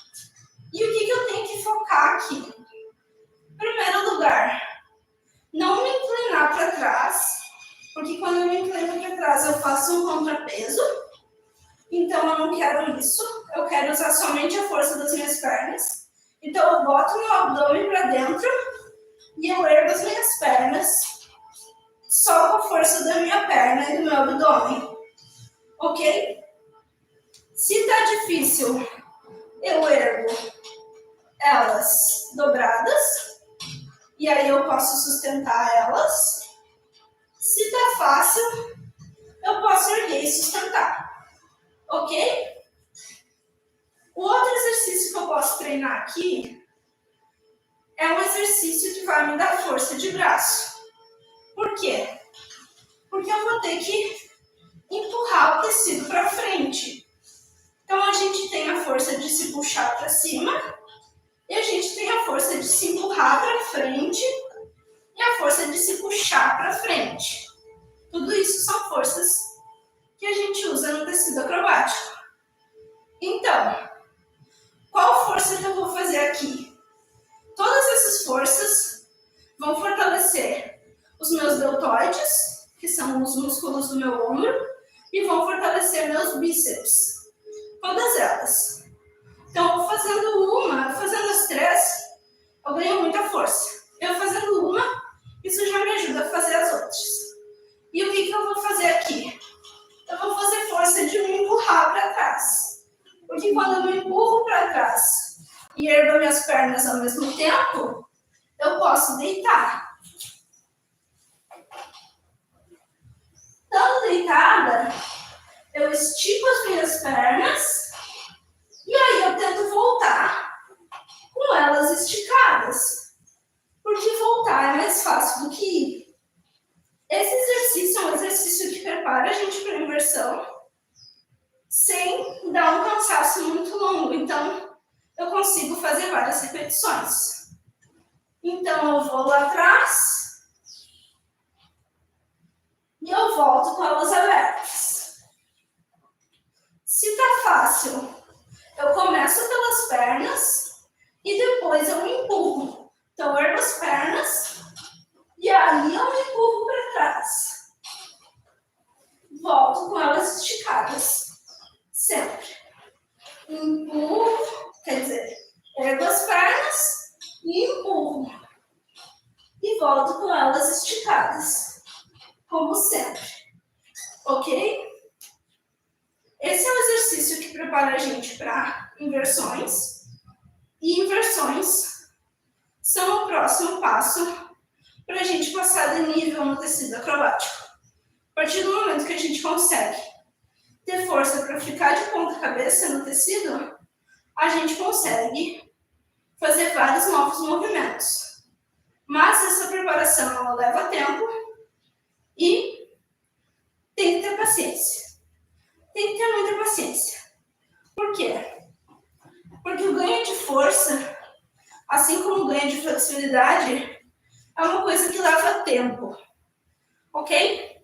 E o que eu tenho que focar aqui? Em primeiro lugar, não me inclinar para trás, porque quando eu me inclino para trás eu faço um contrapeso. Então eu não quero isso, eu quero usar somente a força das minhas pernas. Então eu boto meu abdômen para dentro e eu ergo as minhas pernas só com a força da minha perna e do meu abdômen. Ok? difícil, eu ergo elas dobradas, e aí eu posso sustentar elas. Se tá fácil, eu posso erguer e sustentar, ok? O outro exercício que eu posso treinar aqui é um exercício que vai me dar força de braço. Por quê? Porque eu vou ter que empurrar o tecido para frente. Então, a gente tem a força de se puxar para cima e a gente tem a força de se empurrar para frente e a força de se puxar para frente. Tudo isso são forças que a gente usa no tecido acrobático. Então, qual força que eu vou fazer aqui? Todas essas forças vão fortalecer os meus deltoides, que são os músculos do meu ombro, e vão fortalecer meus bíceps. Todas elas. Então, fazendo as três, eu ganho muita força. Eu fazendo uma, isso já me ajuda a fazer as outras. E o que eu vou fazer aqui? Eu vou fazer força de me empurrar para trás. Porque quando eu me empurro para trás e ergo minhas pernas ao mesmo tempo, eu posso deitar. Estando deitada, eu estico as minhas pernas e aí eu tento voltar com elas esticadas. Porque voltar é mais fácil do que ir. Esse exercício é um exercício que prepara a gente para a inversão sem dar um cansaço muito longo. Então, eu consigo fazer várias repetições. Então, eu vou lá atrás e eu volto com elas abertas. Se tá fácil, eu começo pelas pernas e depois eu me empurro. Então, eu ergo as pernas e aí eu me empurro para trás. Volto com elas esticadas. Sempre. Empurro, quer dizer, ergo as pernas e empurro. E volto com elas esticadas. Como sempre. Ok? Esse é o exercício que prepara a gente para inversões. E inversões são o próximo passo para a gente passar de nível no tecido acrobático. A partir do momento que a gente consegue ter força para ficar de ponta cabeça no tecido, a gente consegue fazer vários novos movimentos. Mas essa preparação ela leva tempo e tem que ter paciência. Tem que ter muita paciência. Por quê? Porque o ganho de força, assim como o ganho de flexibilidade, é uma coisa que leva tempo. Ok?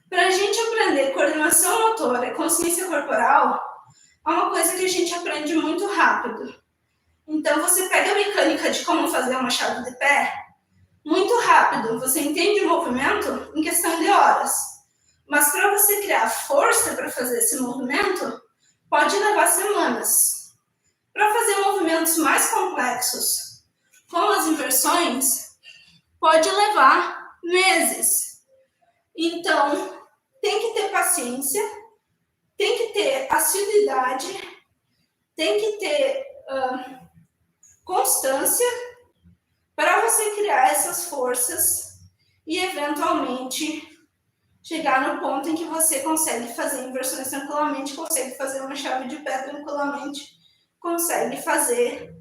Para a gente aprender coordenação motora e consciência corporal, é uma coisa que a gente aprende muito rápido. Então, você pega a mecânica de como fazer uma chave de pé, muito rápido. Você entende o movimento em questão de horas. Mas para você criar força para fazer esse movimento, pode levar semanas. Para fazer movimentos mais complexos, como as inversões, pode levar meses. Então, tem que ter paciência, tem que ter assiduidade, tem que ter constância para você criar essas forças e, eventualmente, chegar no ponto em que você consegue fazer inversões tranquilamente, consegue fazer uma chave de pé tranquilamente, consegue fazer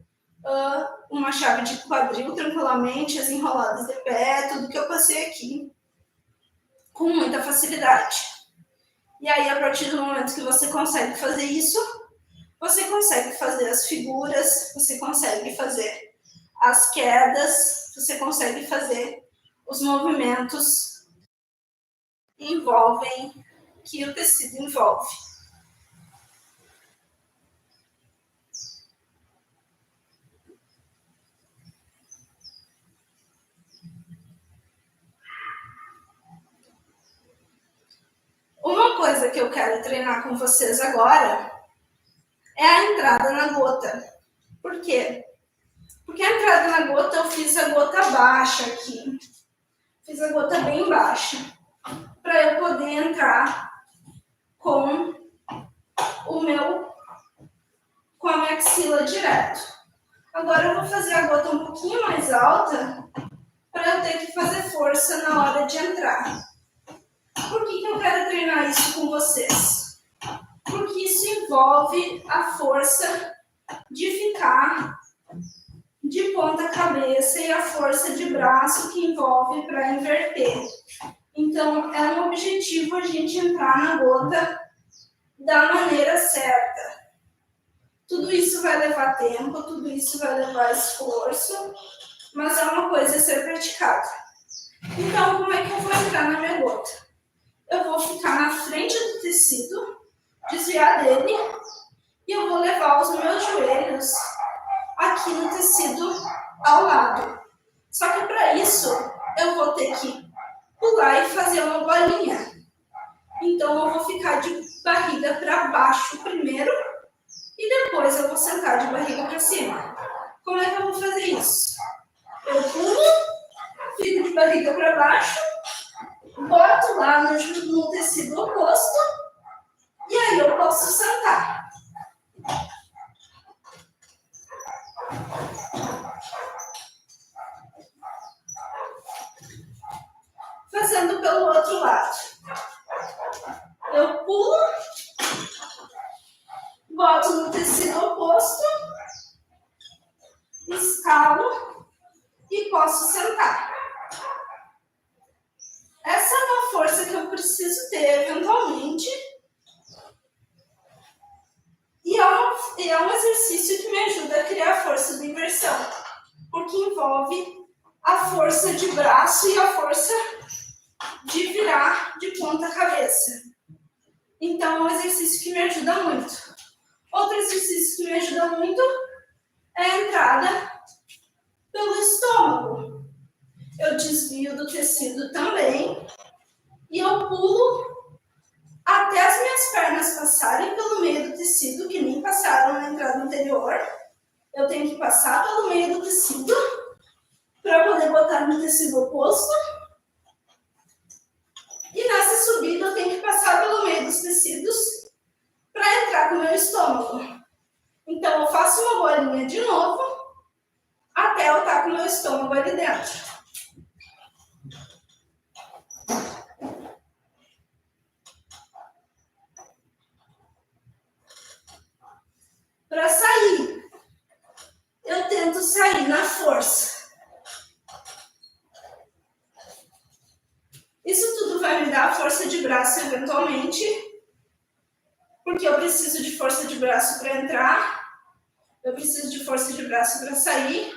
uma chave de quadril tranquilamente, as enroladas de pé, tudo que eu passei aqui, com muita facilidade. E aí, a partir do momento que você consegue fazer isso, você consegue fazer as figuras, você consegue fazer as quedas, você consegue fazer os movimentos que envolvem, que o tecido envolve. Uma coisa que eu quero treinar com vocês agora é a entrada na gota. Por quê? Porque a entrada na gota, eu fiz a gota baixa aqui. Fiz a gota bem baixa. Para eu poder entrar com o meu pouquinho mais alta para eu ter que fazer força na hora de entrar. Por que eu quero treinar isso com vocês? Porque isso envolve a força de ficar de ponta cabeça e a força de braço que envolve para inverter. Então, é um objetivo a gente entrar na gota da maneira certa. Tudo isso vai levar tempo, tudo isso vai levar esforço, mas é uma coisa a ser praticada. Então, como é que eu vou entrar na minha gota? Eu vou ficar na frente do tecido, desviar dele, e eu vou levar os meus joelhos aqui no tecido ao lado. Só que para isso, eu vou ter que pular e fazer uma bolinha. Então, eu vou ficar de barriga para baixo primeiro, e depois eu vou sentar de barriga para cima. Como é que eu vou fazer isso? Eu pulo, fico de barriga para baixo, boto lá no tecido oposto, e aí eu posso sentar. Fazendo pelo outro lado. Eu pulo, boto no tecido oposto, escalo e posso sentar. Essa é uma força que eu preciso ter eventualmente. E é um exercício que me ajuda a criar a força de inversão, porque envolve a força de braço e a força de virar de ponta cabeça. Então, é um exercício que me ajuda muito. Outro exercício que me ajuda muito é a entrada pelo estômago. Eu desvio do tecido também e eu pulo até as minhas pernas passarem pelo meio do tecido, que nem passaram na entrada anterior. Eu tenho que passar pelo meio do tecido para poder botar no tecido oposto. E nessa subida eu tenho que passar pelo meio dos tecidos para entrar com o meu estômago. Então eu faço uma bolinha de novo até eu estar com o meu estômago ali dentro. Para sair, eu tento sair na força. Isso tudo vai me dar força de braço eventualmente, porque eu preciso de força de braço para entrar, eu preciso de força de braço para sair.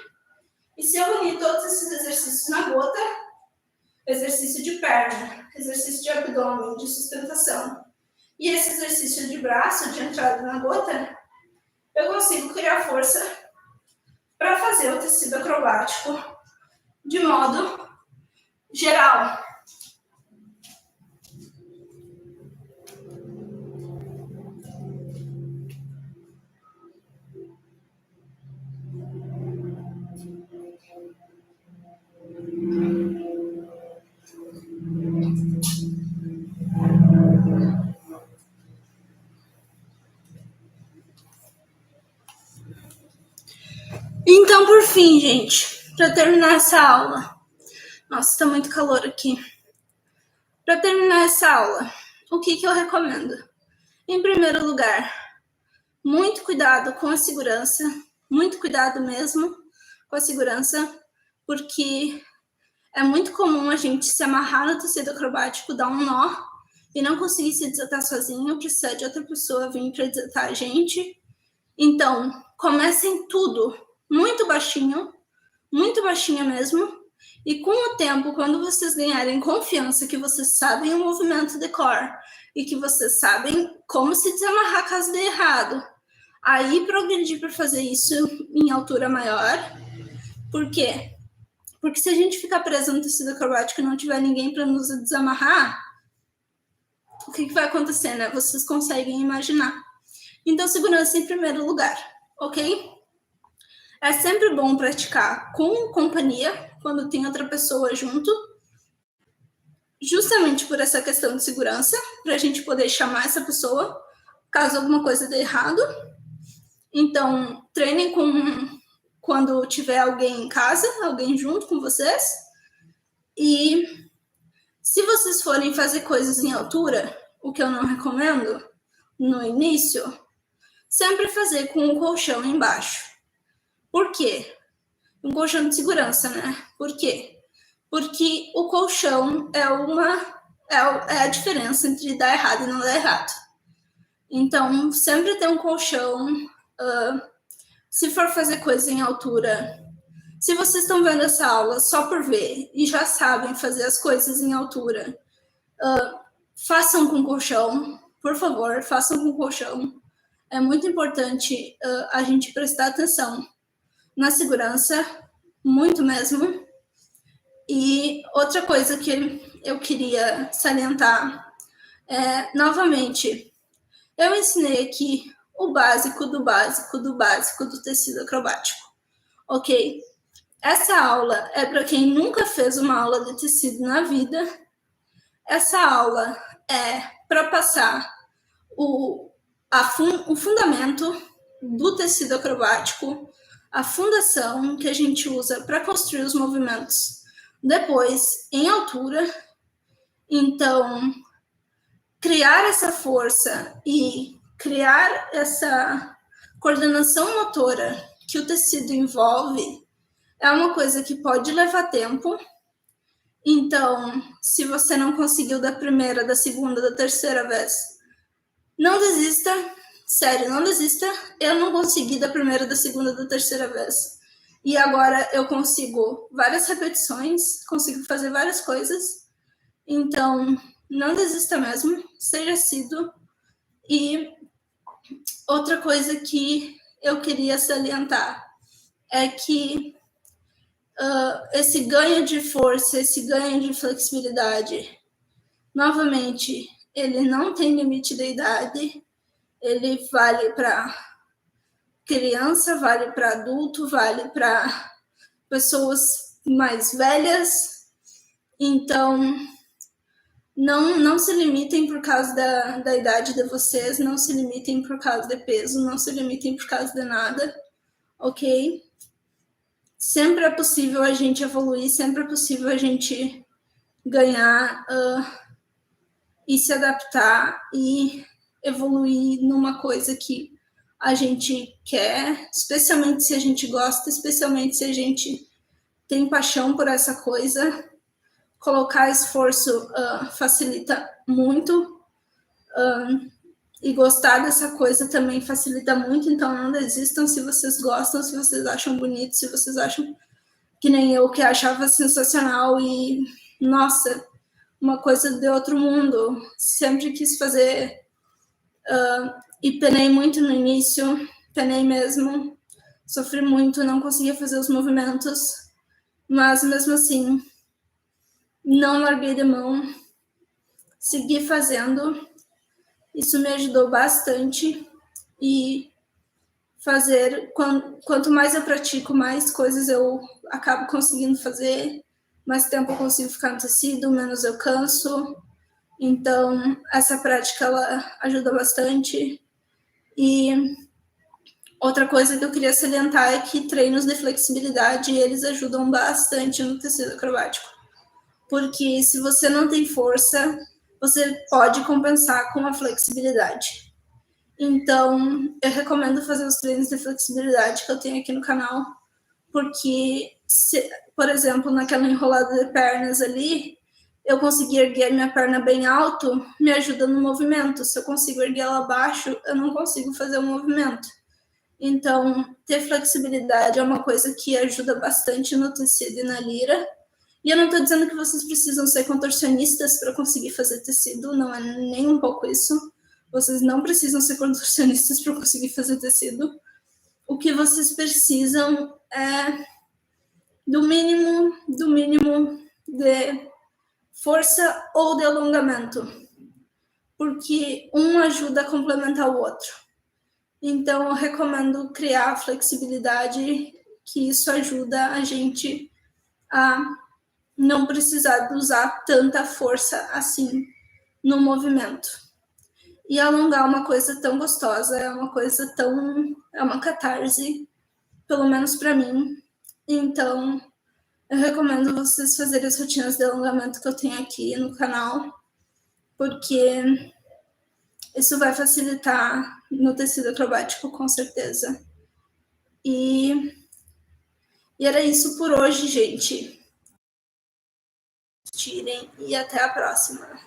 E se eu unir todos esses exercícios na gota, exercício de perna, exercício de abdômen, de sustentação, e esse exercício de braço, de entrada na gota, eu consigo criar força para fazer o tecido acrobático de modo geral. Então, por fim, gente, para terminar essa aula, nossa, tá muito calor aqui. Para terminar essa aula, o que eu recomendo? Em primeiro lugar, muito cuidado com a segurança, muito cuidado mesmo com a segurança, porque é muito comum a gente se amarrar no tecido acrobático, dar um nó e não conseguir se desatar sozinho, precisa de outra pessoa vir para desatar a gente. Então, comecem tudo muito baixinho mesmo, e com o tempo, quando vocês ganharem confiança, que vocês sabem o movimento de core e que vocês sabem como se desamarrar caso dê errado, aí progredir para fazer isso em altura maior. Por quê? Porque se a gente ficar preso no tecido acrobático e não tiver ninguém para nos desamarrar, o que vai acontecer, né? Vocês conseguem imaginar. Então, segurança em primeiro lugar, ok? É sempre bom praticar com companhia, quando tem outra pessoa junto, justamente por essa questão de segurança, para a gente poder chamar essa pessoa, caso alguma coisa dê errado. Então, treinem com quando tiver alguém em casa, alguém junto com vocês. E se vocês forem fazer coisas em altura, o que eu não recomendo no início, sempre fazer com um colchão embaixo. Por quê? Um colchão de segurança, né? Por quê? Porque o colchão é a diferença entre dar errado e não dar errado. Então, sempre ter um colchão. Se for fazer coisa em altura, se vocês estão vendo essa aula só por ver e já sabem fazer as coisas em altura, façam com colchão, por favor, façam com colchão. É muito importante a gente prestar atenção na segurança, muito mesmo. E outra coisa que eu queria salientar é, novamente, eu ensinei aqui o básico do básico do básico do tecido acrobático, ok? Essa aula é para quem nunca fez uma aula de tecido na vida. Essa aula é para passar o fundamento do tecido acrobático, a fundação que a gente usa para construir os movimentos depois em altura. Então, criar essa força e criar essa coordenação motora que o tecido envolve é uma coisa que pode levar tempo. Então, se você não conseguiu da primeira, da segunda, da terceira vez, não desista. Sério, não desista. Eu não consegui da primeira, da segunda, da terceira vez. E agora eu consigo várias repetições, consigo fazer várias coisas. Então, não desista mesmo, seja assíduo. E outra coisa que eu queria salientar é que esse ganho de força, esse ganho de flexibilidade, novamente, ele não tem limite de idade, ele vale para criança, vale para adulto, vale para pessoas mais velhas. Então, não se limitem por causa da idade de vocês, não se limitem por causa de peso, não se limitem por causa de nada, ok? Sempre é possível a gente evoluir, sempre é possível a gente ganhar e se adaptar e evoluir numa coisa que a gente quer, especialmente se a gente gosta, especialmente se a gente tem paixão por essa coisa. Colocar esforço facilita muito, e gostar dessa coisa também facilita muito. Então não desistam se vocês gostam, se vocês acham bonito, se vocês acham que nem eu, que achava sensacional e, nossa, uma coisa de outro mundo. Sempre quis fazer e penei muito no início, penei mesmo, sofri muito, não conseguia fazer os movimentos, mas mesmo assim não larguei de mão, segui fazendo. Isso me ajudou bastante. E fazer, quanto mais eu pratico, mais coisas eu acabo conseguindo fazer, mais tempo eu consigo ficar no tecido, menos eu canso. Então, essa prática, ela ajuda bastante. E outra coisa que eu queria salientar é que treinos de flexibilidade, eles ajudam bastante no tecido acrobático. Porque se você não tem força, você pode compensar com a flexibilidade. Então, eu recomendo fazer os treinos de flexibilidade que eu tenho aqui no canal, porque, por exemplo, naquela enrolada de pernas ali, eu consegui erguer minha perna bem alto, me ajuda no movimento. Se eu consigo erguer ela abaixo, eu não consigo fazer o movimento. Então, ter flexibilidade é uma coisa que ajuda bastante no tecido e na lira. E eu não estou dizendo que vocês precisam ser contorcionistas para conseguir fazer tecido, não é nem um pouco isso. Vocês não precisam ser contorcionistas para conseguir fazer tecido. O que vocês precisam é do mínimo de força ou de alongamento, porque um ajuda a complementar o outro. Então, eu recomendo criar flexibilidade, que isso ajuda a gente a não precisar de usar tanta força assim no movimento. E alongar uma coisa tão gostosa, é uma catarse, pelo menos para mim. Então, eu recomendo vocês fazerem as rotinas de alongamento que eu tenho aqui no canal, porque isso vai facilitar no tecido acrobático, com certeza. E era isso por hoje, gente. Tirem e até a próxima.